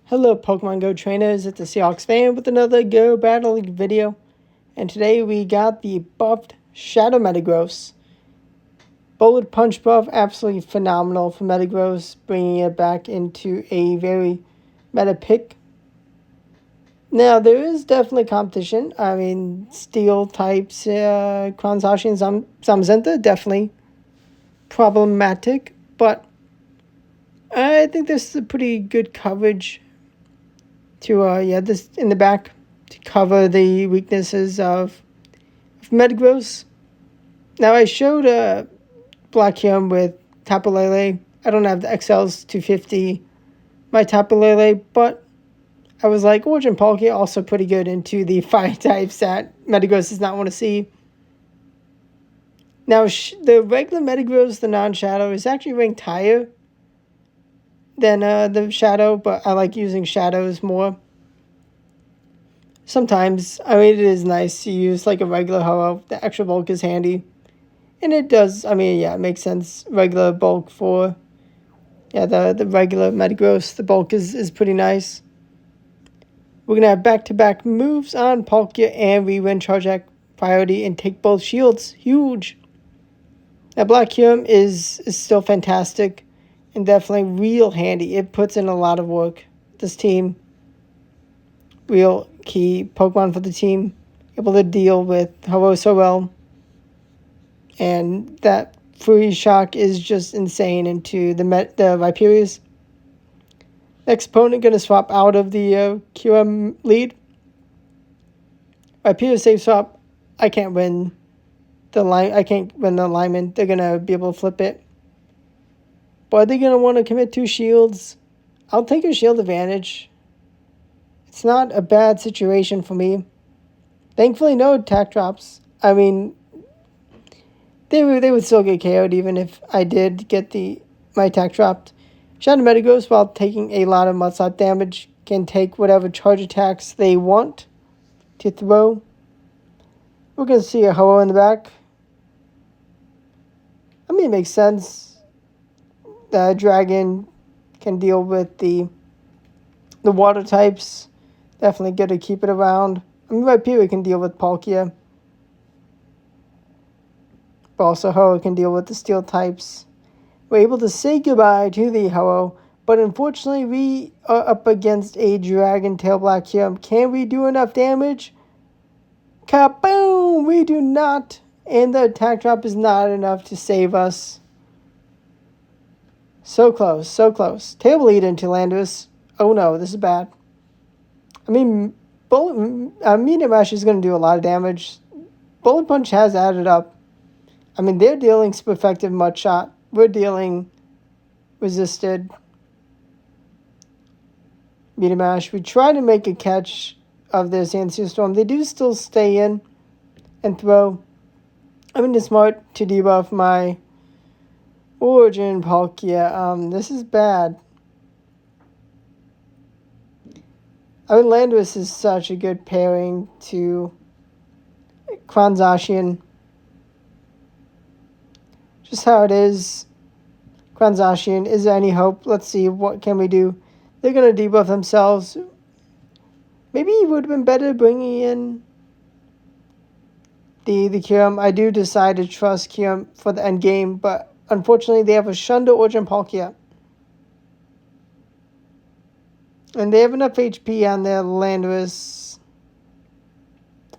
Hello Pokemon Go trainers, it's the Seahawks fan with another Go Battle League video. And today we got the buffed Shadow Metagross. Bullet Punch buff, absolutely phenomenal for Metagross, bringing it back into a very meta pick. Now there is definitely competition. I mean, Steel types, Kwanzashi and Zamazenta, definitely problematic. But I think this is a pretty good coverage to this in the back to cover the weaknesses of Metagross. Now I showed Blackium with Tapu Lele. I don't have the XL's 250 my Tapu Lele, but I was like, Origin Palkia also pretty good into the fire types that Metagross does not want to see. Now the regular Metagross, the non-Shadow, is actually ranked higher than the Shadow, but I like using Shadows more. Sometimes, I mean, it is nice to use like a regular Ho-Oh. The extra bulk is handy. And it does, I mean, yeah, it makes sense. Regular bulk for, the regular Metagross. The bulk is pretty nice. We're going to have back-to-back moves on Palkia, and we win Charge Act priority and take both shields. Huge. Now, Black Hume is still fantastic and definitely real handy. It puts in a lot of work. This team, real key Pokemon for the team, able to deal with Ho-Oh so well. And that free shock is just insane into the Viperius. Next opponent going to swap out of the QM lead. Viperius safe swap. I can't win the line. I can't win the alignment. They're going to be able to flip it. But they're going to want to commit 2 shields. I'll take a shield advantage. It's not a bad situation for me. Thankfully, no attack drops. I mean, they would still get KO'd even if I did get my attack dropped. Shadow Metagross, while taking a lot of Mudslap damage, can take whatever charge attacks they want to throw. We're going to see a Ho-Oh in the back. I mean, it makes sense. The Dragon can deal with the water types. Definitely good to keep it around. I mean, Viperius can deal with Palkia. But also Ho-Oh can deal with the steel types. We're able to say goodbye to the Ho-Oh, but unfortunately we are up against a Dragon Tail Black here. Can we do enough damage? Kaboom! We do not. And the attack drop is not enough to save us. So close, so close. Tail lead into Landorus. Oh no, this is bad. I mean, Medium Mash is going to do a lot of damage. Bullet Punch has added up. I mean, they're dealing super effective Mud Shot. We're dealing resisted Medium Mash. We try to make a catch of their Sandsear Storm. They do still stay in and throw. I mean, it's smart to debuff my Origin Palkia. This is bad. I mean, Landorus is such a good pairing to Kwanzashi. Just how it is. Kwanzashi, is there any hope? Let's see, what can we do? They're going to debuff themselves. Maybe it would have been better bringing in the Kyurem. I do decide to trust Kyurem for the end game, but unfortunately they have a Shundo Origin Palkia. And they have enough HP on their Landorus.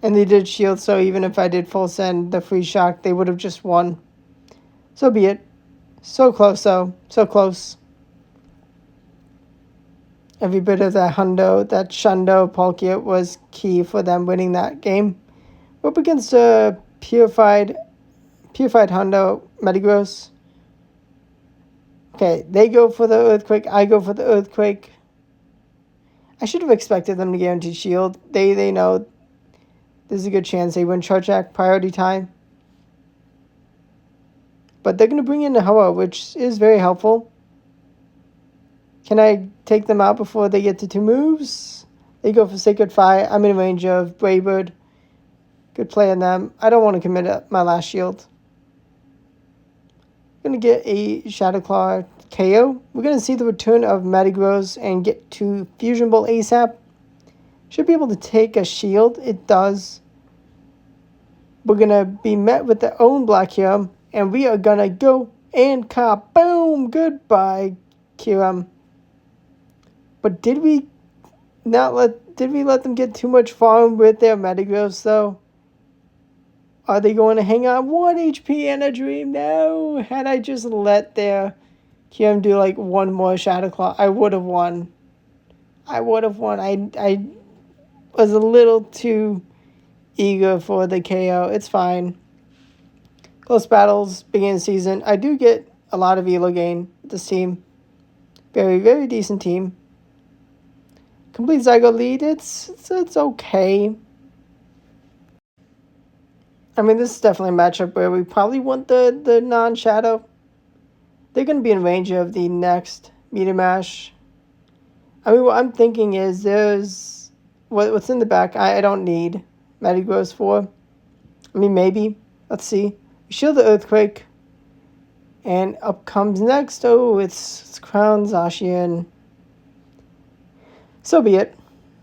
And they did shield, so even if I did full send the free shock, they would have just won. So be it. So close, though. So close. Every bit of that Shundo Palkia was key for them winning that game. We're up against a purified Shundo Metagross. Okay, they go for the Earthquake. I go for the Earthquake. I should have expected them to guarantee shield. They know there's a good chance they win Charge Act priority time. But they're going to bring in the Ho-Oh, which is very helpful. Can I take them out before they get to 2 moves? They go for Sacred Fire. I'm in range of Braybird. Good play on them. I don't want to commit my last shield. I'm going to get a Shadow Claw KO. We're going to see the return of Metagross and get to Fusion Bolt ASAP. Should be able to take a shield. It does. We're going to be met with their own Black Kyurem. And we are going to go and kaboom! Goodbye, Kyurem. But did we let them get too much farm with their Metagross though? Are they going to hang on 1 HP and a dream? No. Had I just let their Kyurem do like one more Shadow Claw, I would have won. I was a little too eager for the KO. It's fine. Close battles, beginning of the season. I do get a lot of elo gain with this team. Very, very decent team. Complete Zygo lead. It's okay. I mean, this is definitely a matchup where we probably want the non-shadow. They're going to be in range of the next Meteor Mash. I mean, what I'm thinking is there's what's in the back. I don't need Metagross for. I mean, maybe. Let's see. We shield the Earthquake. And up comes next. Oh, it's Crown Zacian. So be it.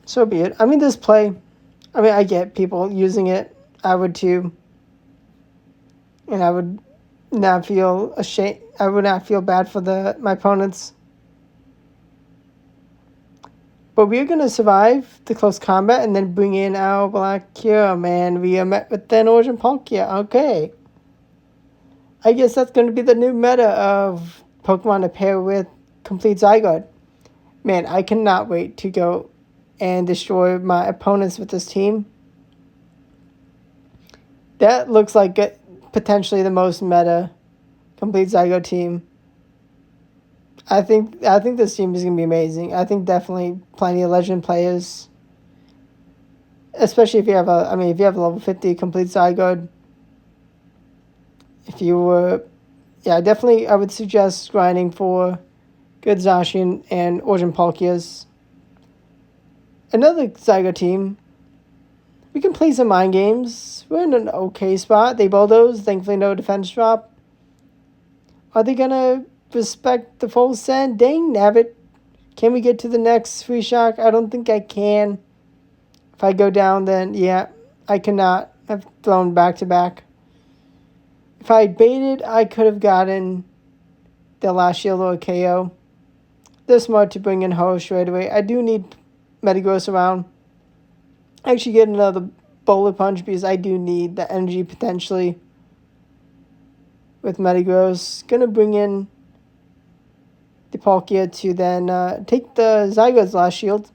So be it. I mean, this play. I mean, I get people using it. I would too. And I would not feel ashamed. I would not feel bad for my opponents. But we're going to survive the close combat and then bring in our Black Kyurem. And we are met with an Origin Palkia. Okay. I guess that's going to be the new meta of Pokemon to pair with Complete Zygarde. Man, I cannot wait to go and destroy my opponents with this team. That looks like potentially the most meta Complete Zygarde team. I think this team is going to be amazing. I think definitely plenty of legend players. Especially if you have a level 50 Complete Zygarde. If you were, yeah, definitely I would suggest grinding for good Zacian and Origin Palkias. Another Zygarde team. We can play some mind games. We're in an okay spot. They bulldoze. Thankfully, no defense drop. Are they going to respect the full send? Dang, nabbit. Can we get to the next free shock? I don't think I can. If I go down, then, yeah, I cannot have thrown back to back. If I baited, I could have gotten the last shield or KO. They're smart to bring in Ho straight away. I do need Metagross around. I actually get another Bullet Punch because I do need the energy potentially with Metagross. Gonna bring in the Palkia to then take the Zygarde's last shield.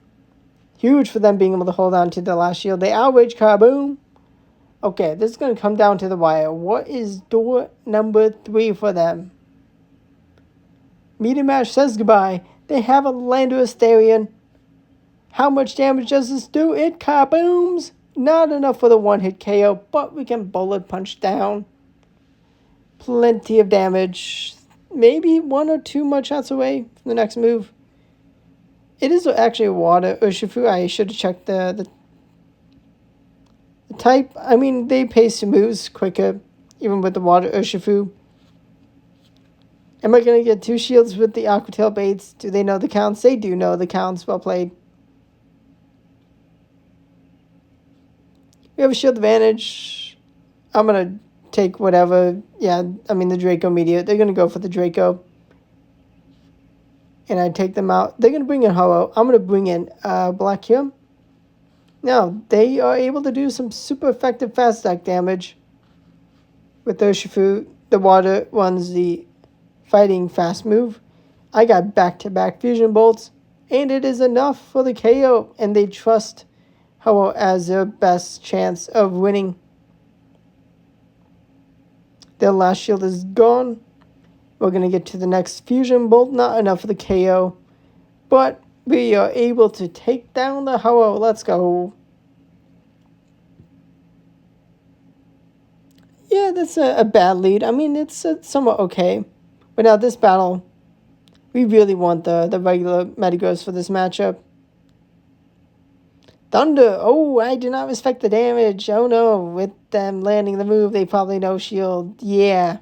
Huge for them being able to hold on to the last shield. They outrage Kaboom. Okay, this is going to come down to the wire. What is door number 3 for them? Meteor Mash says goodbye. They have a Landorus Therian. How much damage does this do? It kabooms. Not enough for the one-hit KO, but we can Bullet Punch down. Plenty of damage. Maybe 1 or 2 more shots away from the next move. It is actually a water Urshifu. I should have checked the type. I mean, they pace moves quicker, even with the water Urshifu. Am I going to get 2 shields with the Aqua Tail baits? Do they know the counts? They do know the counts. Well played. We have a shield advantage. I'm going to take whatever. Yeah, I mean, the Draco Meteor. They're going to go for the Draco. And I take them out. They're going to bring in Ho-Oh. I'm going to bring in Black Kyurem. Now, they are able to do some super effective fast attack damage with Urshifu. The water runs the fighting fast move. I got back-to-back fusion bolts, and it is enough for the KO, and they trust Ho-Oh as their best chance of winning. Their last shield is gone. We're going to get to the next fusion bolt. Not enough for the KO, but we are able to take down the Ho-Oh. Let's go. Yeah, that's a bad lead. I mean, it's somewhat okay. But now this battle, we really want the regular Metagross for this matchup. Thunder. Oh, I do not respect the damage. Oh no, with them landing the move, they probably no shield. Yeah,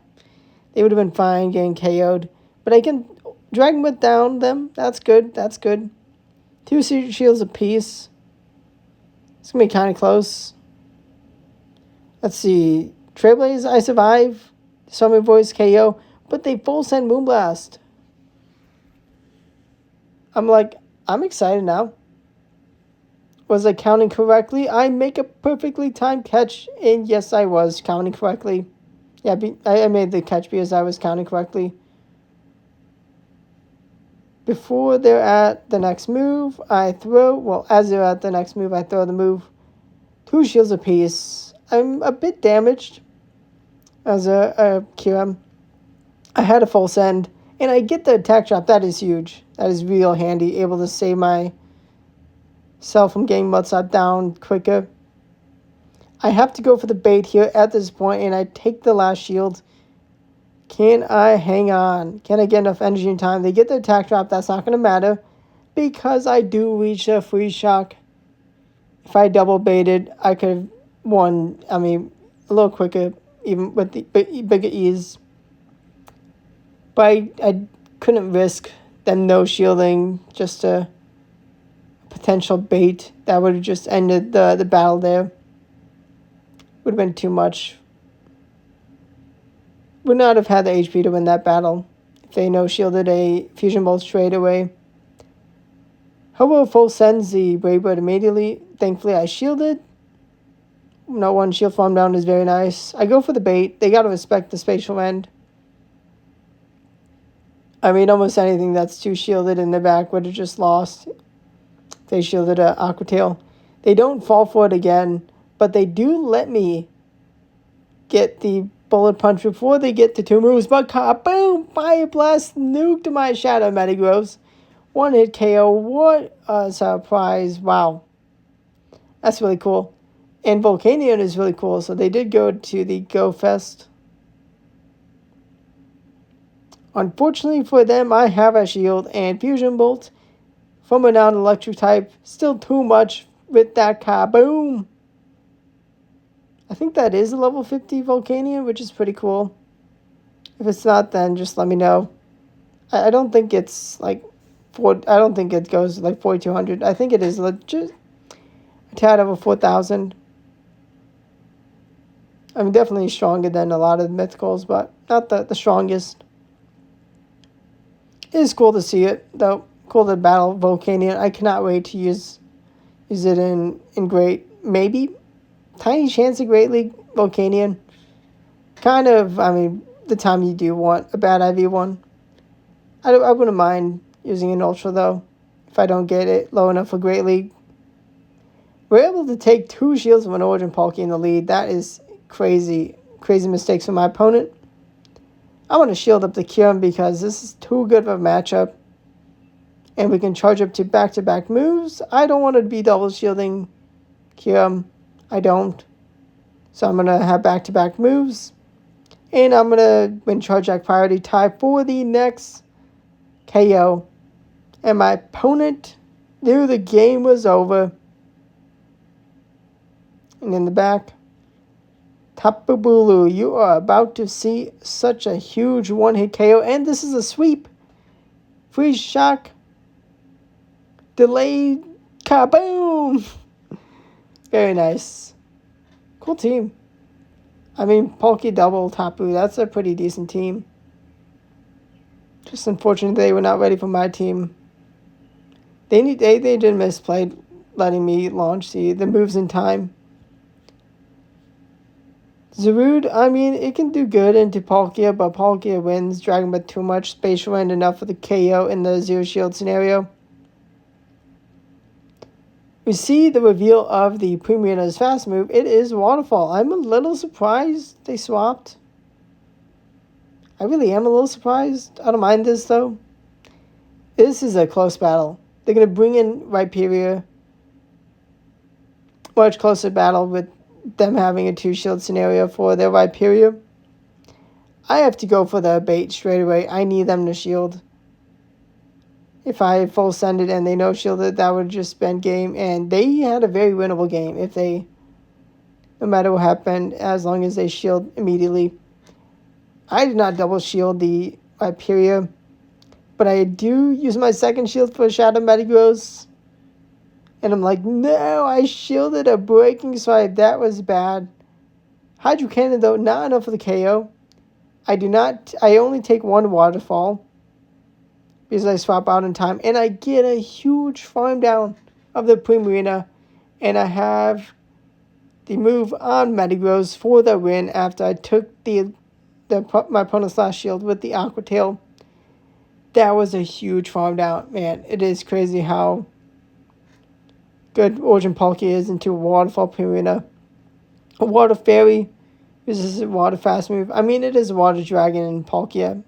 they would have been fine getting KO'd. But I can Dragon went down them. That's good. That's good. 2 shields apiece. It's going to be kind of close. Let's see. Trailblaze, I survive. Summon Voice KO. But they full send Moonblast. I'm excited now. Was I counting correctly? I make a perfectly timed catch. And yes, I was counting correctly. Yeah, I made the catch because I was counting correctly. Before they're at the next move, I throw. Well, as they're at the next move, I throw the move. 2 shields apiece. I'm a bit damaged as a QM. I had a full send, and I get the attack drop. That is huge. That is real handy. Able to save myself from getting Mudslap down quicker. I have to go for the bait here at this point, and I take the last shield. Can I hang on? Can I get enough energy in time? They get the attack drop. That's not going to matter because I do reach a freeze shock. If I double baited, I could have won, a little quicker, even with the bigger ease. But I couldn't risk them no shielding, just a potential bait. That would have just ended the battle there. Would have been too much. Would not have had the HP to win that battle if they no-shielded a Fusion Bolt straight away. Hobo full sends the Brave Bird immediately. Thankfully, I shielded. No one shield farm down is very nice. I go for the bait. They got to respect the spatial end. Almost anything that's too shielded in the back would have just lost. They shielded a Aqua Tail. They don't fall for it again, but they do let me get the Bullet Punch before they get to 2 moves. But boom! Fire Blast nuked my Shadow Metagross. 1-hit KO. What a surprise. Wow. That's really cool. And Volcanion is really cool. So they did go to the Go Fest. Unfortunately for them, I have a shield and Fusion Bolt from a non-electric type. Still too much with that kaboom. I think that is a level 50 Volcanion, which is pretty cool. If it's not, then just let me know. I don't think it's like I don't think it goes like 4,200. I think it is legit a tad over 4,000. Definitely stronger than a lot of the mythicals, but not the strongest. It is cool to see it, though. Cool to battle Volcanion. I cannot wait to use it in Great. Maybe. Tiny chance of Great League Volcanion. Kind of, the time you do want a bad IV one. I wouldn't mind using an Ultra, though, if I don't get it low enough for Great League. We're able to take 2 shields of an Origin Palkia in the lead. That is crazy. Crazy mistakes from my opponent. I want to shield up the Kyurem because this is too good of a matchup. And we can charge up to back-to-back moves. I don't want to be double shielding Kyurem. I don't. So I'm going to have back-to-back moves. And I'm going to win Charge Jack priority tie for the next KO. And my opponent knew the game was over. And in the back, Tapu Bulu, you are about to see such a huge 1-hit KO. And this is a sweep. Freeze shock. Delayed. Kaboom! Very nice. Cool team. Palkia double Tapu. That's a pretty decent team. Just unfortunate they were not ready for my team. They did misplay letting me launch the moves in time. Zarude, it can do good into Palkia, but Palkia wins. Dragon Breath too much. Spatial End enough for the KO in the Zero Shield scenario. We see the reveal of the Premier's fast move. It is Waterfall. I'm a little surprised they swapped. I really am a little surprised. I don't mind this, though. This is a close battle. They're going to bring in Rhyperior. Much closer battle with them having a 2-shield scenario for their Rhyperior. I have to go for the bait straight away. I need them to shield. If I full send it and they no shielded, that would have just been game. And they had a very winnable game if they, no matter what happened, as long as they shield immediately. I did not double shield the Rhyperior. But I do use my second shield for Shadow Metagross. And I'm like, no, I shielded a Breaking Swipe. That was bad. Hydro Cannon, though, not enough for the KO. I only take one Waterfall because I swap out in time. And I get a huge farm down of the Primarina. And I have the move on Metagross for the win after I took my opponent's last shield with the Aqua Tail. That was a huge farm down. Man, it is crazy how good Origin Palkia is into a Waterfall Primarina. A Water Fairy. This is a Water Fast move. I mean, it is a Water Dragon in Palkia.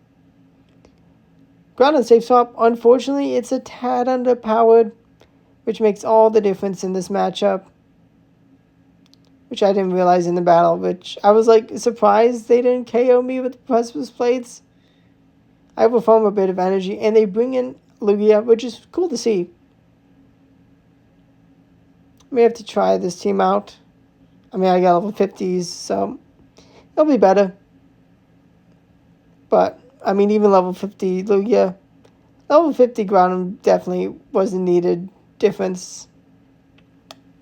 Ground and Safe Swap, unfortunately, it's a tad underpowered, which makes all the difference in this matchup. Which I didn't realize in the battle, which I was like surprised they didn't KO me with the Precipice Blades. I overform a bit of energy, and they bring in Lugia, which is cool to see. May have to try this team out. I mean, I got level 50s, so it'll be better. But, I mean, even level 50 Lugia, level 50 Groudon definitely was a needed difference.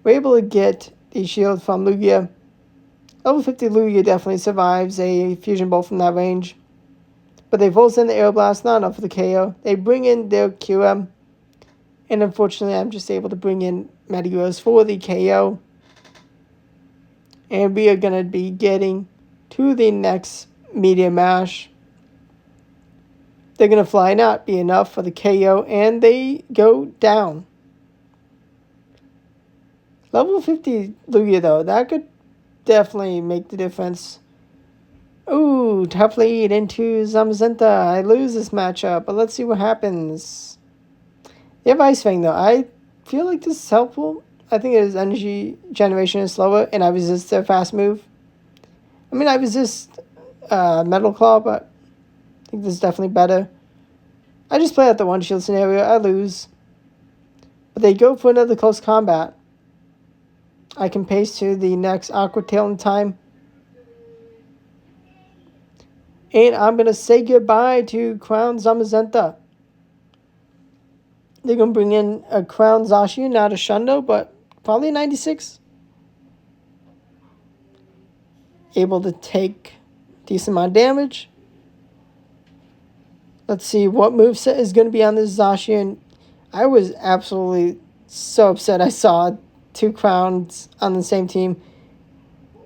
We're able to get the shield from Lugia. Level 50 Lugia definitely survives a Fusion Bolt from that range. But they full send the Air Blast, not enough for the KO. They bring in their QM. And unfortunately, I'm just able to bring in Metagross for the KO. And we are going to be getting to the next Meteor Mash. They're going to fly, not be enough for the KO. And they go down. Level 50 Lugia, though, that could definitely make the difference. Ooh, tough lead into Zamazenta. I lose this matchup, but let's see what happens. They have Ice Fang, though. I feel like this is helpful. I think his energy generation is slower, and I resist their fast move. I mean, I resist Metal Claw, but I think this is definitely better. I just play out the one shield scenario. I lose. But they go for another close combat. I can pace to the next Aqua Tail in time. And I'm going to say goodbye to Crown Zamazenta. They're going to bring in a Crown Zacian, not a Shundo, but probably a 96. Able to take decent amount of damage. Let's see what moveset is going to be on this Zacian. I was absolutely so upset I saw two Crowns on the same team.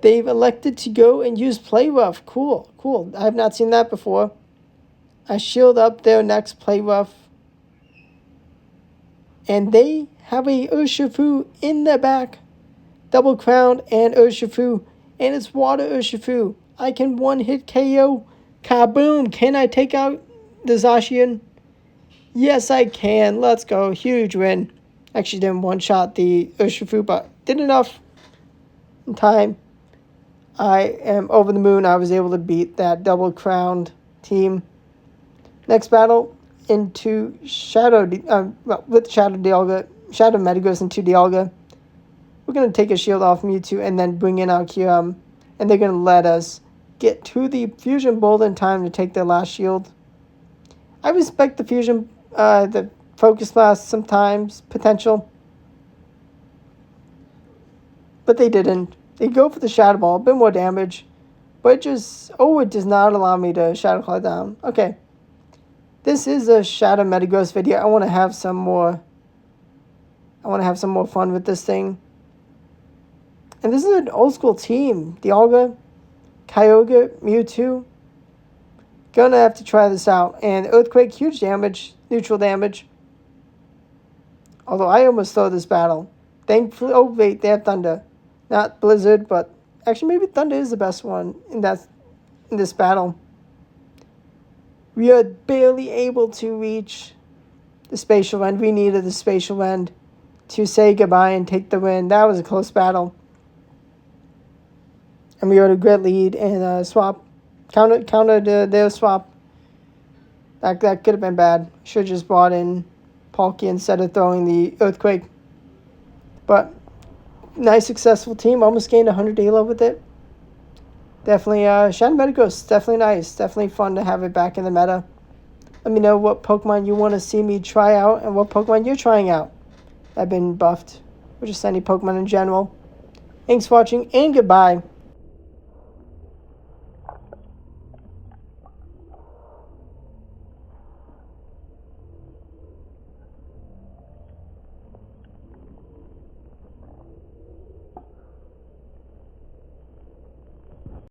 They've elected to go and use Play Rough. Cool, cool. I have not seen that before. I shield up their next Play Rough. And they have a Urshifu in the back. Double Crown and Urshifu. And it's Water Urshifu. I can one-hit KO. Kaboom! Can I take out the Zacian? Yes, I can. Let's go. Huge win. Actually didn't one-shot the Urshifu, but did enough in time. I am over the moon. I was able to beat that double-crowned team. Next battle into with Shadow Metagross into Dialga. We're going to take a shield off Mewtwo and then bring in our QM. And they're going to let us get to the Fusion Bolt in time to take their last shield. I respect the Fusion, the Focus Blast sometimes, potential. But they didn't. They go for the Shadow Ball, a bit more damage. But it just, it does not allow me to Shadow Claw down. Okay. This is a Shadow Metagross video. I want to have some more fun with this thing. And this is an old school team. Dialga, Kyogre, Mewtwo. Gonna have to try this out. And Earthquake, huge damage, neutral damage. Although I almost throw this battle. Thankfully, oh wait, they have Thunder. Not Blizzard, but actually maybe Thunder is the best one in this battle. We are barely able to reach the Spatial End. We needed the Spatial End to say goodbye and take the win. That was a close battle. And we had a great lead and swap. Countered their swap. That could have been bad. Should have just brought in Palkia instead of throwing the Earthquake. But nice successful team. Almost gained 100 elo with it. Definitely, Shadow Metagross, definitely nice. Definitely fun to have it back in the meta. Let me know what Pokemon you want to see me try out and what Pokemon you're trying out that have been buffed, or just any Pokemon in general. Thanks for watching, and goodbye.